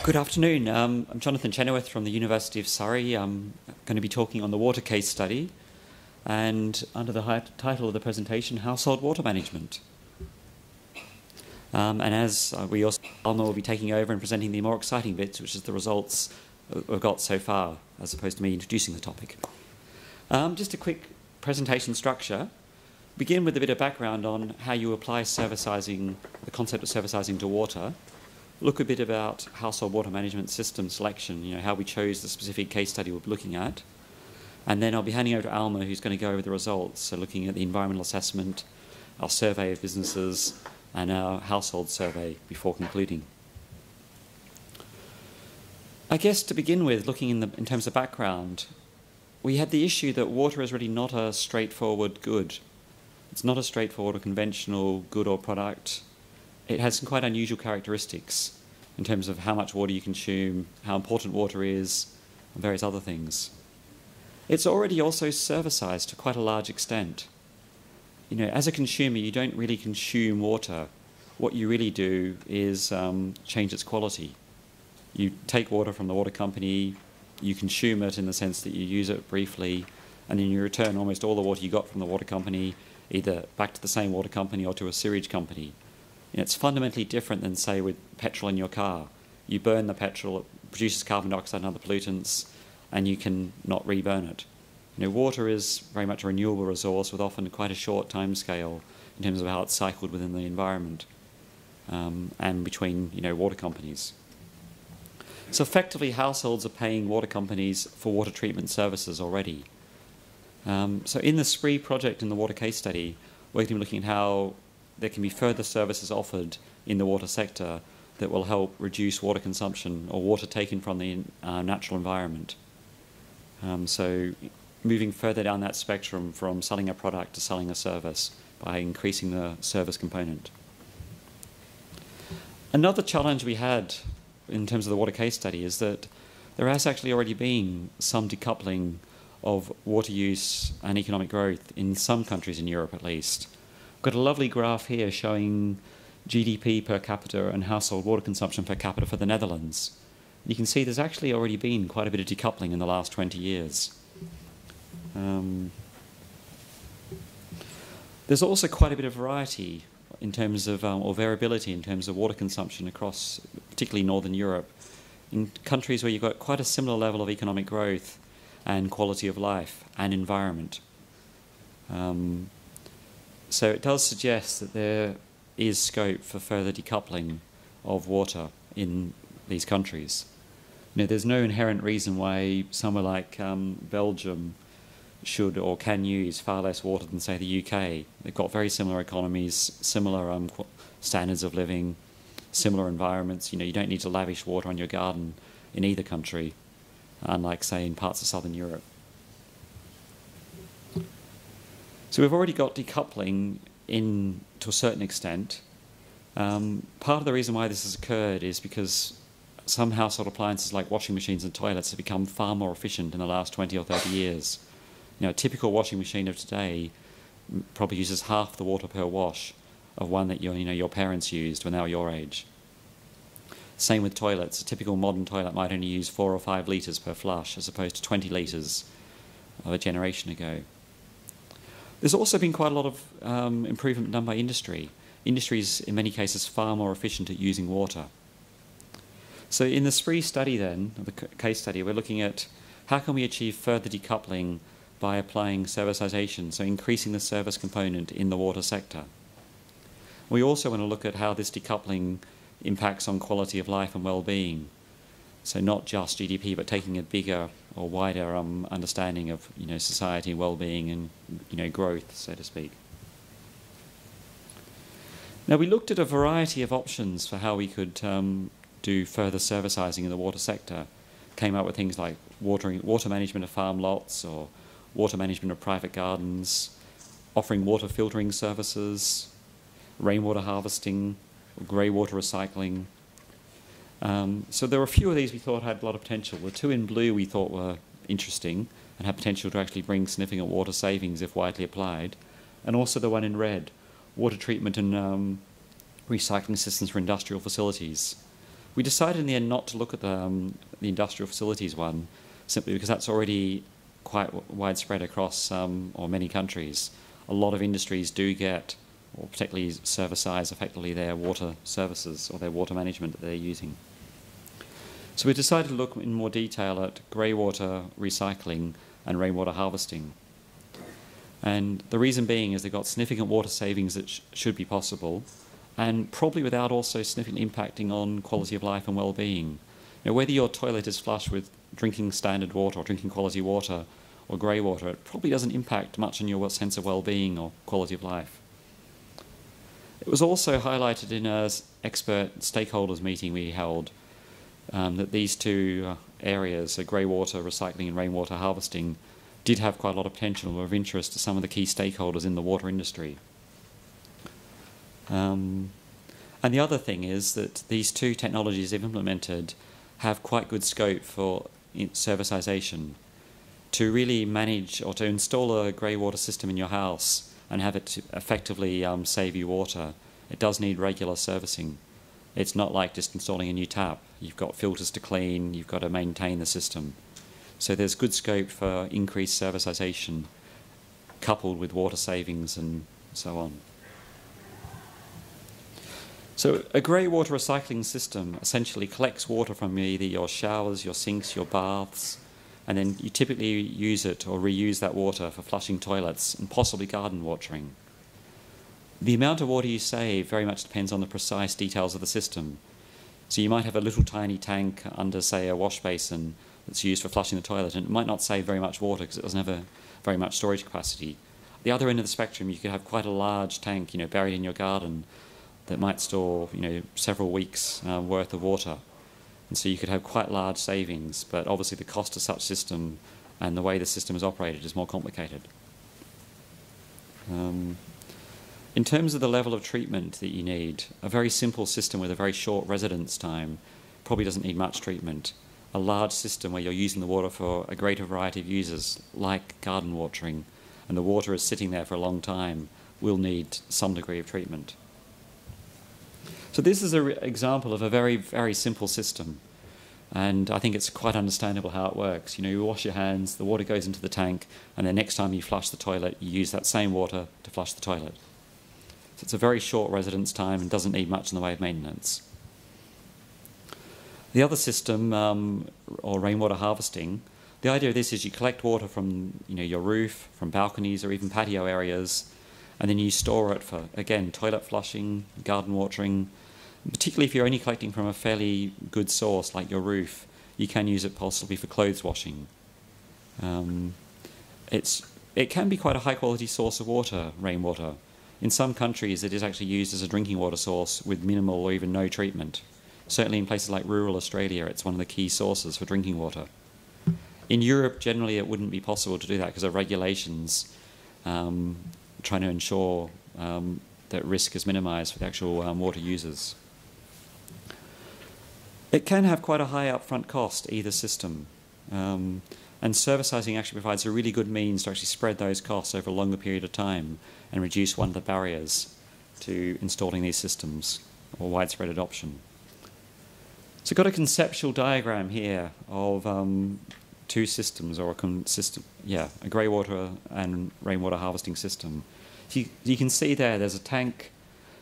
Good afternoon. I'm Jonathan Chenoweth from the University of Surrey. I'm going to be talking on the water case study and under the title of the presentation, Household Water Management. And as we also, Alma will be taking over and presenting the more exciting bits, which is the results we've got so far, as opposed to me introducing the topic. Just a quick presentation structure. Begin with a bit of background on how you apply servicizing, the concept of servicizing to water. Look a bit about household water management system selection, how we chose the specific case study we're looking at. And then I'll be handing over to Alma, who's going to go over the results, so looking at the environmental assessment, our survey of businesses, and our household survey before concluding. I guess to begin with, looking in terms of background, we had the issue that water is really not a straightforward good. It's not a straightforward or conventional good or product. It has some quite unusual characteristics in terms of how much water you consume, how important water is, and various other things. It's already also servicized to quite a large extent. As a consumer, you don't really consume water. What you really do is change its quality. You take water from the water company, you consume it in the sense that you use it briefly, and then you return almost all the water you got from the water company either back to the same water company or to a sewage company. It's fundamentally different than, say, with petrol in your car. You burn the petrol, it produces carbon dioxide and other pollutants, and you can not reburn it. Water is very much a renewable resource with often quite a short time scale in terms of how it's cycled within the environment and between water companies. So effectively, households are paying water companies for water treatment services already. So in the SPREE project in the water case study, we're going to be looking at how there can be further services offered in the water sector that will help reduce water consumption or water taken from the natural environment. So moving further down that spectrum from selling a product to selling a service by increasing the service component. Another challenge we had in terms of the water case study is that there has actually already been some decoupling of water use and economic growth in some countries in Europe at least. I've got a lovely graph here showing GDP per capita and household water consumption per capita for the Netherlands. You can see there's actually already been quite a bit of decoupling in the last 20 years. There's also quite a bit of variety in terms of, or variability in terms of water consumption across, particularly Northern Europe, in countries where you've got quite a similar level of economic growth and quality of life and environment. So it does suggest that there is scope for further decoupling of water in these countries. There's no inherent reason why somewhere like Belgium should or can use far less water than, say, the UK. They've got very similar economies, similar standards of living, similar environments. You don't need to lavish water on your garden in either country, unlike, say, in parts of southern Europe. So we've already got decoupling to a certain extent. Part of the reason why this has occurred is because some household appliances like washing machines and toilets have become far more efficient in the last 20 or 30 years. A typical washing machine of today probably uses half the water per wash of one that your parents used when they were your age. Same with toilets. A typical modern toilet might only use 4 or 5 litres per flush as opposed to 20 litres of a generation ago. There's also been quite a lot of improvement done by industry. Industry is, in many cases, far more efficient at using water. So in the SPREE study then, the case study, we're looking at how can we achieve further decoupling by applying servicization, so increasing the service component in the water sector. We also want to look at how this decoupling impacts on quality of life and well-being. So not just GDP, but taking a bigger or wider understanding of society and well-being and growth, so to speak. Now we looked at a variety of options for how we could do further servicizing in the water sector. Came up with things like water management of farm lots or water management of private gardens, offering water filtering services, rainwater harvesting, grey water recycling. So there were a few of these we thought had a lot of potential. The 2 in blue we thought were interesting and had potential to actually bring significant water savings if widely applied. And also the 1 in red, water treatment and recycling systems for industrial facilities. We decided in the end not to look at the industrial facilities one, simply because that's already quite widespread across or many countries. A lot of industries do get, or particularly servicize effectively their water services or their water management that they're using. So we decided to look in more detail at grey water recycling and rainwater harvesting. And the reason being is they've got significant water savings that should be possible, and probably without also significantly impacting on quality of life and well-being. Whether your toilet is flush with drinking standard water or drinking quality water or grey water, it probably doesn't impact much on your sense of well-being or quality of life. It was also highlighted in an expert stakeholders meeting we held that these two areas, grey water recycling and rainwater harvesting, did have quite a lot of potential and were of interest to some of the key stakeholders in the water industry. And the other thing is that these two technologies, if implemented, have quite good scope for servicization. To really manage or to install a grey water system in your house and have it to effectively save you water, it does need regular servicing. It's not like just installing a new tap. You've got filters to clean, you've got to maintain the system. So there's good scope for increased servicization coupled with water savings and so on. So a grey water recycling system essentially collects water from either your showers, your sinks, your baths, and then you typically use it or reuse that water for flushing toilets and possibly garden watering. The amount of water you save very much depends on the precise details of the system. So you might have a little tiny tank under, say, a wash basin that's used for flushing the toilet, and it might not save very much water because it doesn't have very much storage capacity. At the other end of the spectrum, you could have quite a large tank, buried in your garden that might store, several weeks worth of water. And so you could have quite large savings, but obviously the cost of such system and the way the system is operated is more complicated. In terms of the level of treatment that you need, a very simple system with a very short residence time probably doesn't need much treatment. A large system where you're using the water for a greater variety of users, like garden watering, and the water is sitting there for a long time, will need some degree of treatment. So this is an example of a very, very simple system. And I think it's quite understandable how it works. You wash your hands, the water goes into the tank, and then next time you flush the toilet, you use that same water to flush the toilet. So it's a very short residence time and doesn't need much in the way of maintenance. The other system, or rainwater harvesting, the idea of this is you collect water from your roof, from balconies or even patio areas, and then you store it for, again, toilet flushing, garden watering. Particularly if you're only collecting from a fairly good source like your roof, you can use it possibly for clothes washing. It can be quite a high quality source of water, rainwater. In some countries it is actually used as a drinking water source with minimal or even no treatment. Certainly in places like rural Australia, it's one of the key sources for drinking water. In Europe, generally it wouldn't be possible to do that because of regulations trying to ensure that risk is minimised for the actual water users. It can have quite a high upfront cost, either system. And servicizing actually provides a really good means to actually spread those costs over a longer period of time and reduce one of the barriers to installing these systems or widespread adoption. So I've got a conceptual diagram here of two systems, or a grey water and rainwater harvesting system. So you can see there's a tank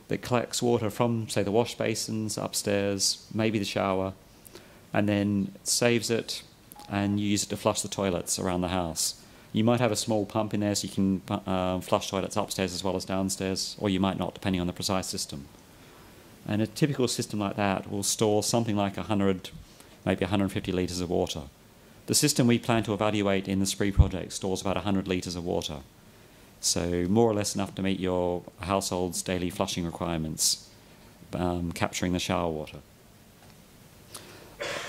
that collects water from, say, the wash basins upstairs, maybe the shower, and then saves it and you use it to flush the toilets around the house. You might have a small pump in there so you can flush toilets upstairs as well as downstairs, or you might not, depending on the precise system. And a typical system like that will store something like 100, maybe 150 litres of water. The system we plan to evaluate in the Spree project stores about 100 litres of water. So more or less enough to meet your household's daily flushing requirements, capturing the shower water.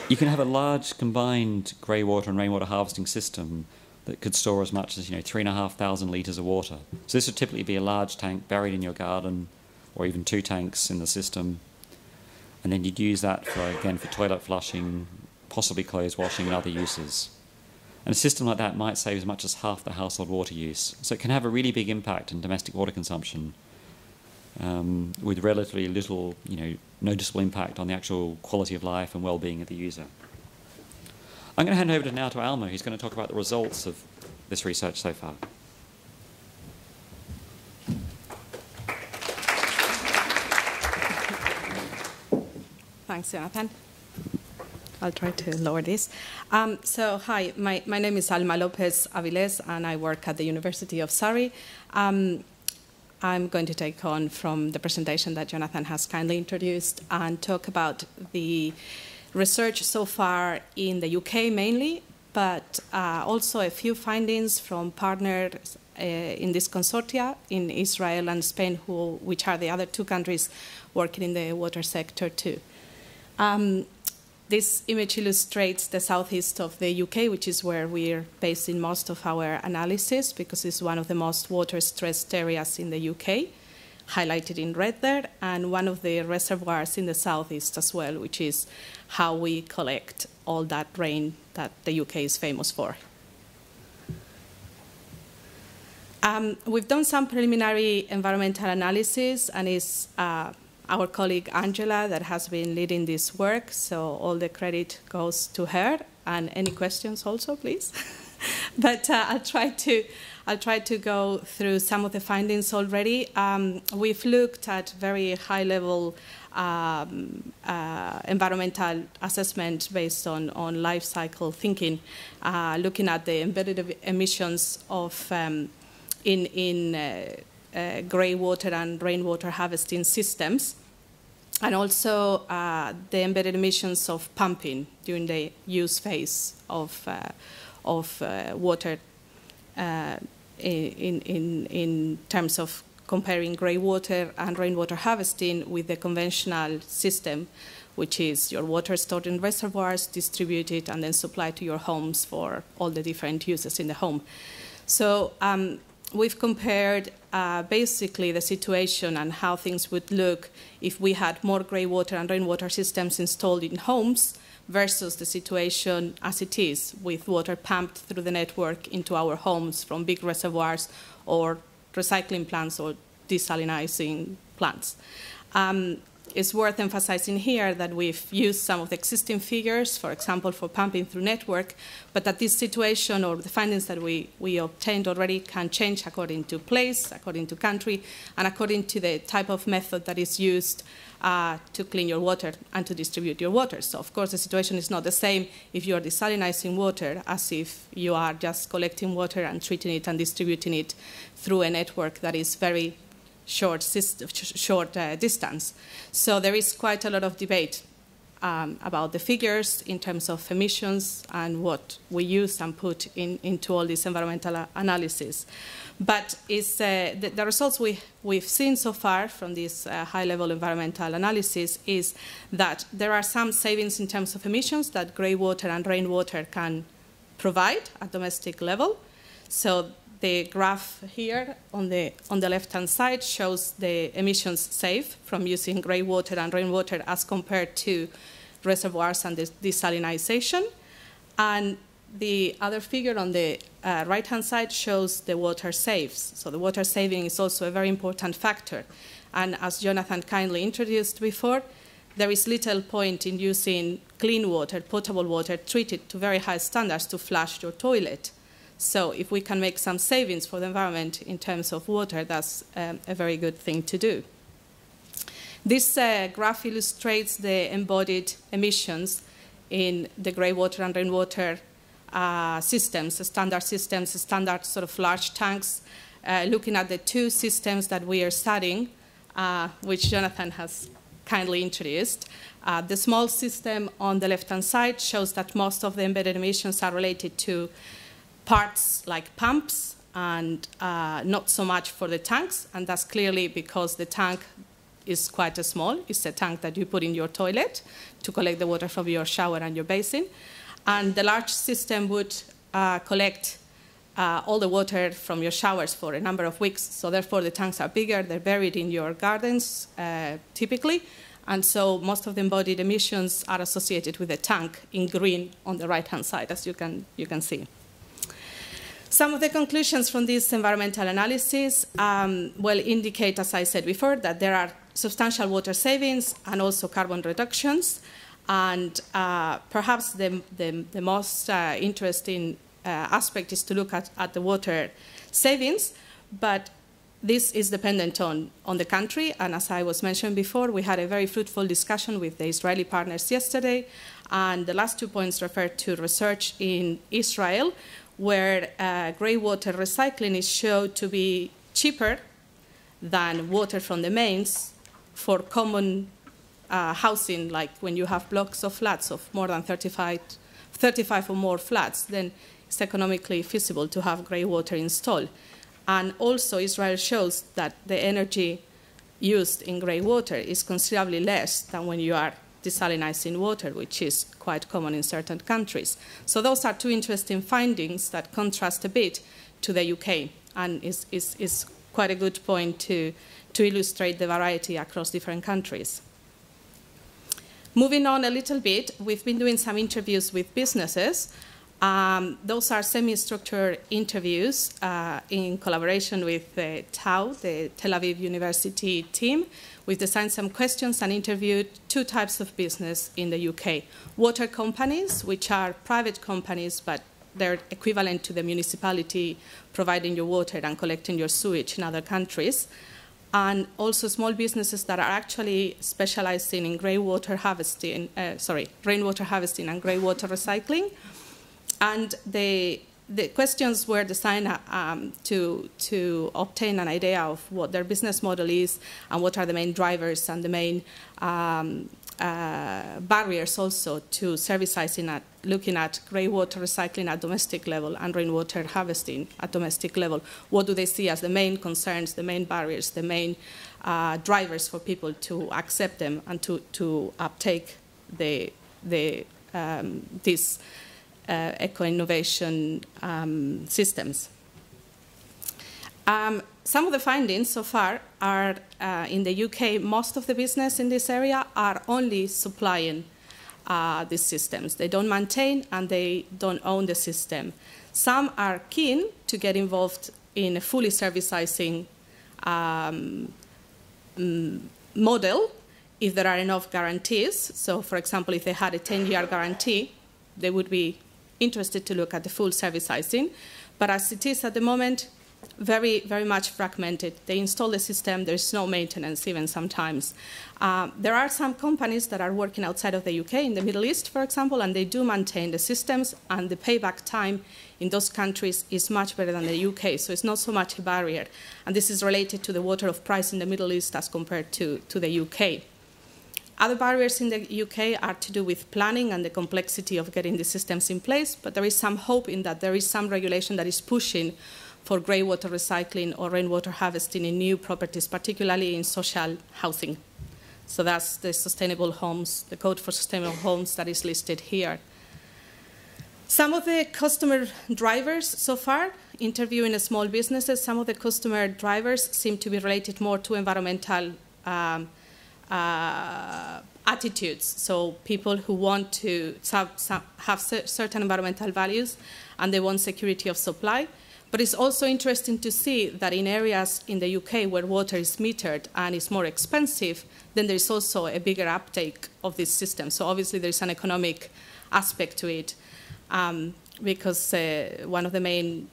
You can have a large combined grey water and rainwater harvesting system that could store as much as 3,500 litres of water. So this would typically be a large tank buried in your garden, or even two tanks in the system. And then you'd use that for toilet flushing, possibly clothes washing and other uses. And a system like that might save as much as half the household water use. So it can have a really big impact in domestic water consumption. with relatively little, noticeable impact on the actual quality of life and well-being of the user. I'm going to hand over now to Alma, who's going to talk about the results of this research so far. Thanks, Jonathan. I'll try to lower this. So, hi, my name is Alma Lopez Avilés, and I work at the University of Surrey. I'm going to take on from the presentation that Jonathan has kindly introduced and talk about the research so far in the UK mainly, but also a few findings from partners in this consortia in Israel and Spain, which are the other two countries working in the water sector too. This image illustrates the southeast of the UK, which is where we're basing most of our analysis, because it's one of the most water-stressed areas in the UK, highlighted in red there, and one of the reservoirs in the southeast as well, which is how we collect all that rain that the UK is famous for. We've done some preliminary environmental analysis, and it's our colleague Angela that has been leading this work, so all the credit goes to her. And any questions also, please? But I'll try to go through some of the findings already. We've looked at very high-level environmental assessment based on life cycle thinking, looking at the embedded emissions of in grey water and rainwater harvesting systems, and also the embedded emissions of pumping during the use phase of water in terms of comparing grey water and rainwater harvesting with the conventional system, which is your water stored in reservoirs, distributed, and then supplied to your homes for all the different uses in the home. So we've compared basically the situation and how things would look if we had more grey water and rainwater systems installed in homes versus the situation as it is with water pumped through the network into our homes from big reservoirs or recycling plants or desalinizing plants. It's worth emphasizing here that we've used some of the existing figures, for example, for pumping through network, but that this situation or the findings that we obtained already can change according to place, according to country, and according to the type of method that is used to clean your water and to distribute your water. So, of course, the situation is not the same if you are desalinizing water as if you are just collecting water and treating it and distributing it through a network that is very short distance. So there is quite a lot of debate about the figures in terms of emissions and what we use and put into all this environmental analysis. But it's, the results we've seen so far from this high-level environmental analysis is that there are some savings in terms of emissions that grey water and rainwater can provide at domestic level. So the graph here on the left-hand side shows the emissions saved from using grey water and rainwater as compared to reservoirs and desalinization. And the other figure on the right-hand side shows the water saves. So the water saving is also a very important factor. And as Jonathan kindly introduced before, there is little point in using clean water, potable water, treated to very high standards to flush your toilet. So if we can make some savings for the environment in terms of water, that's a very good thing to do. This graph illustrates the embodied emissions in the grey water and rainwater systems, standard sort of large tanks, looking at the two systems that we are studying, which Jonathan has kindly introduced. The small system on the left-hand side shows that most of the embedded emissions are related to parts like pumps and not so much for the tanks, and that's clearly because the tank is quite small. It's a tank that you put in your toilet to collect the water from your shower and your basin. And the large system would collect all the water from your showers for a number of weeks. So therefore, the tanks are bigger. They're buried in your gardens, typically. And so most of the embodied emissions are associated with the tank in green on the right-hand side, as you can see. Some of the conclusions from this environmental analysis indicate, as I said before, that there are substantial water savings and also carbon reductions. And perhaps the most interesting aspect is to look at the water savings, but this is dependent on the country. And as I was mentioning before, we had a very fruitful discussion with the Israeli partners yesterday. And the last 2 points refer to research in Israel, where greywater recycling is shown to be cheaper than water from the mains for common housing, like when you have blocks of flats of more than 35 or more flats, then it's economically feasible to have greywater installed. And also Israel shows that the energy used in greywater is considerably less than when you are desalinizing water, which is quite common in certain countries. So those are two interesting findings that contrast a bit to the UK, and is quite a good point to illustrate the variety across different countries. Moving on a little bit, we've been doing some interviews with businesses. Those are semi-structured interviews in collaboration with TAU, the Tel Aviv University team. We've designed some questions and interviewed two types of business in the UK. Water companies, which are private companies, but they're equivalent to the municipality providing your water and collecting your sewage in other countries. And also small businesses that are actually specializing in rainwater harvesting and greywater recycling. And the questions were designed to obtain an idea of what their business model is and what are the main drivers and the main barriers also to servicizing, looking at greywater recycling at domestic level and rainwater harvesting at domestic level. What do they see as the main concerns, the main barriers, the main drivers for people to accept them and to uptake these eco-innovation systems. Some of the findings so far are in the UK, most of the business in this area are only supplying these systems. They don't maintain and they don't own the system. Some are keen to get involved in a fully servicizing model if there are enough guarantees. So, for example, if they had a 10-year guarantee, they would be interested to look at the full servicizing. But as it is at the moment, very, very much fragmented. They install the system, there's no maintenance even sometimes. There are some companies that are working outside of the UK, in the Middle East, for example, and they do maintain the systems, and the payback time in those countries is much better than the UK, so it's not so much a barrier. And this is related to the water of price in the Middle East as compared to the UK. Other barriers in the UK are to do with planning and the complexity of getting the systems in place, but there is some hope in that there is some regulation that is pushing for greywater recycling or rainwater harvesting in new properties, particularly in social housing. So that's the sustainable homes, the Code for Sustainable Homes that is listed here. Some of the customer drivers so far, interviewing small businesses, some of the customer drivers seem to be related more to environmental attitudes. So people who want to have certain environmental values and they want security of supply. But it's also interesting to see that in areas in the UK where water is metered and is more expensive, then there's also a bigger uptake of this system. So obviously there's an economic aspect to it because one of the main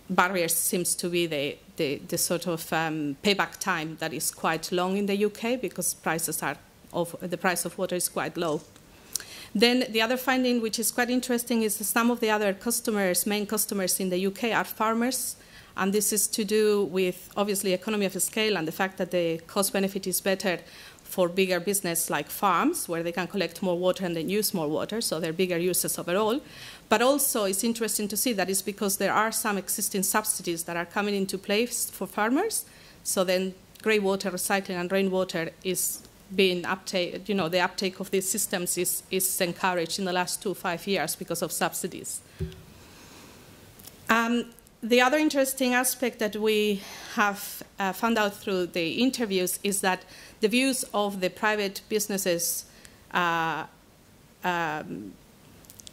barriers seems to be the sort of payback time that is quite long in the UK because the price of water is quite low. Then the other finding, which is quite interesting, is that some of the other customers, main customers in the UK are farmers, and this is to do with, obviously, economy of scale and the fact that the cost-benefit is better for bigger business like farms, where they can collect more water and then use more water, so they're bigger users overall. But also, it's interesting to see that it's because there are some existing subsidies that are coming into place for farmers, so then greywater recycling and rainwater is being uptake, the uptake of these systems is encouraged in the last 2 to 5 years because of subsidies. The other interesting aspect that we have found out through the interviews is that the views of the private businesses in the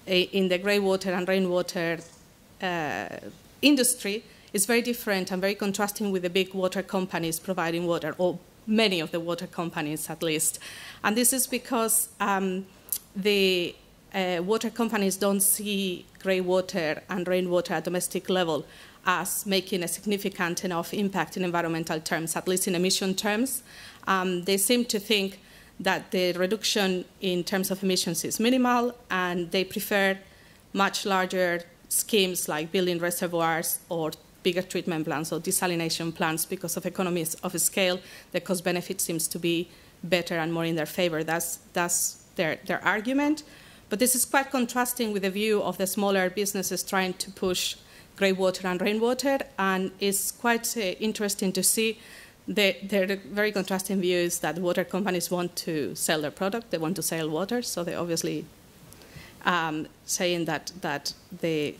greywater and rainwater industry is very different and very contrasting with the big water companies providing water, or many of the water companies at least. And this is because the water companies don't see grey water and rainwater at domestic level as making a significant enough impact in environmental terms, at least in emission terms. They seem to think that the reduction in terms of emissions is minimal, and they prefer much larger schemes like building reservoirs or bigger treatment plants or desalination plants because of economies of scale. The cost-benefit seems to be better and more in their favor. That's their argument. But this is quite contrasting with the view of the smaller businesses trying to push grey water and rainwater, and it's quite interesting to see their very contrasting views that water companies want to sell their product, they want to sell water, so they're obviously saying that the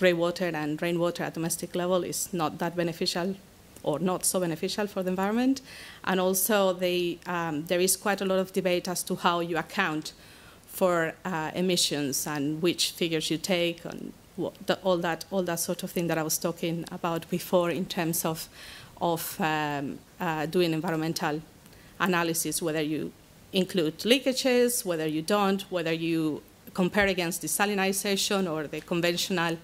grey water and rainwater at domestic level is not that beneficial or not so beneficial for the environment. And also there is quite a lot of debate as to how you account for emissions and which figures you take and all that sort of thing that I was talking about before in terms of doing environmental analysis, whether you include leakages, whether you don't, whether you compare against desalinization or the conventional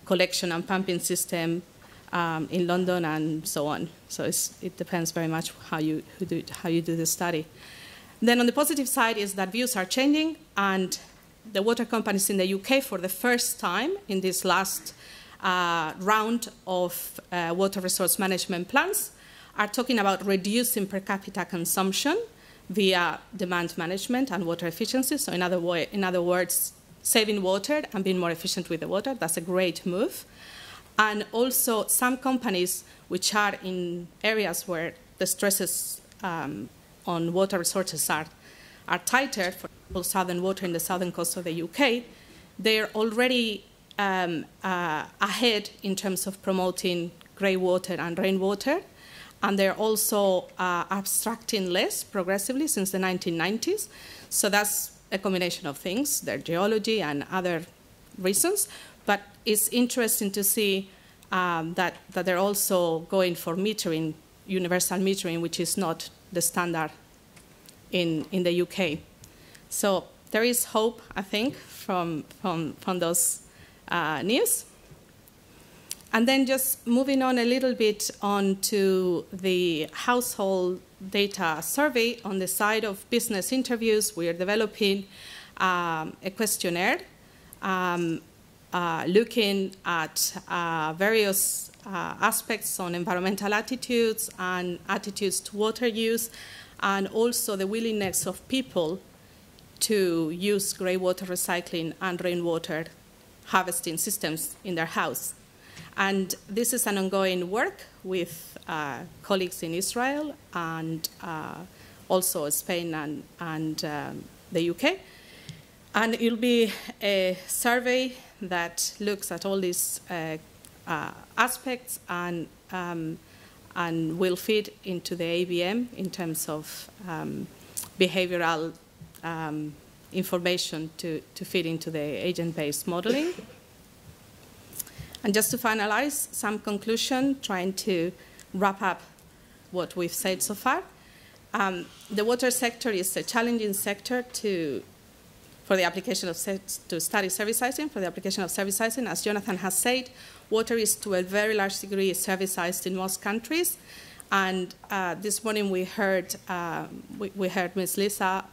collection and pumping system in London and so on. So it depends very much how you do the study. Then on the positive side is that views are changing, and the water companies in the UK, for the first time in this last round of water resource management plans, are talking about reducing per capita consumption via demand management and water efficiency. So in other words, saving water and being more efficient with the water. That's a great move. And also some companies which are in areas where the stresses on water resources are tighter, for example, Southern Water in the southern coast of the UK, they're already ahead in terms of promoting grey water and rainwater, and they're also abstracting less progressively since the 1990s. So that's a combination of things, their geology and other reasons, but it's interesting to see that they're also going for metering, universal metering, which is not the standard in the UK. So there is hope, I think, from those news. And then just moving on a little bit on to the household data survey. On the side of business interviews, we are developing a questionnaire looking at various aspects on environmental attitudes and attitudes to water use, and also the willingness of people to use grey water recycling and rainwater harvesting systems in their house. And this is an ongoing work with colleagues in Israel and also Spain and the UK. And it'll be a survey that looks at all these aspects and will feed into the ABM in terms of behavioral information to feed into the agent-based modeling. And just to finalize, some conclusion, trying to wrap up what we've said so far. The water sector is a challenging sector for the application of to study servicizing, for the application of servicizing. As Jonathan has said, water is to a very large degree servicized in most countries. And this morning we heard Ms. Luisa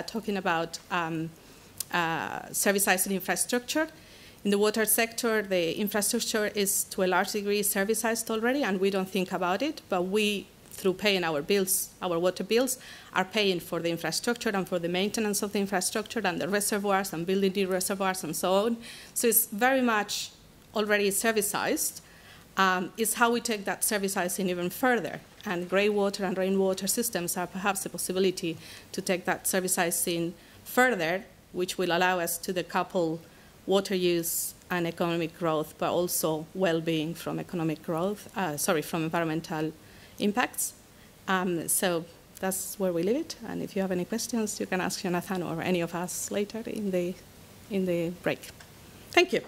talking about servicizing infrastructure. In the water sector, the infrastructure is to a large degree servicized already, and we don't think about it, but we, through paying our bills, our water bills, are paying for the infrastructure and for the maintenance of the infrastructure and the reservoirs and building new reservoirs and so on. So it's very much already servicized. It's how we take that servicizing even further. And grey water and rainwater systems are perhaps a possibility to take that servicizing further, which will allow us to decouple water use and economic growth, but also well-being from economic growth, from environmental impacts. So that's where we leave it. And if you have any questions, you can ask Jonathan or any of us later in the break. Thank you.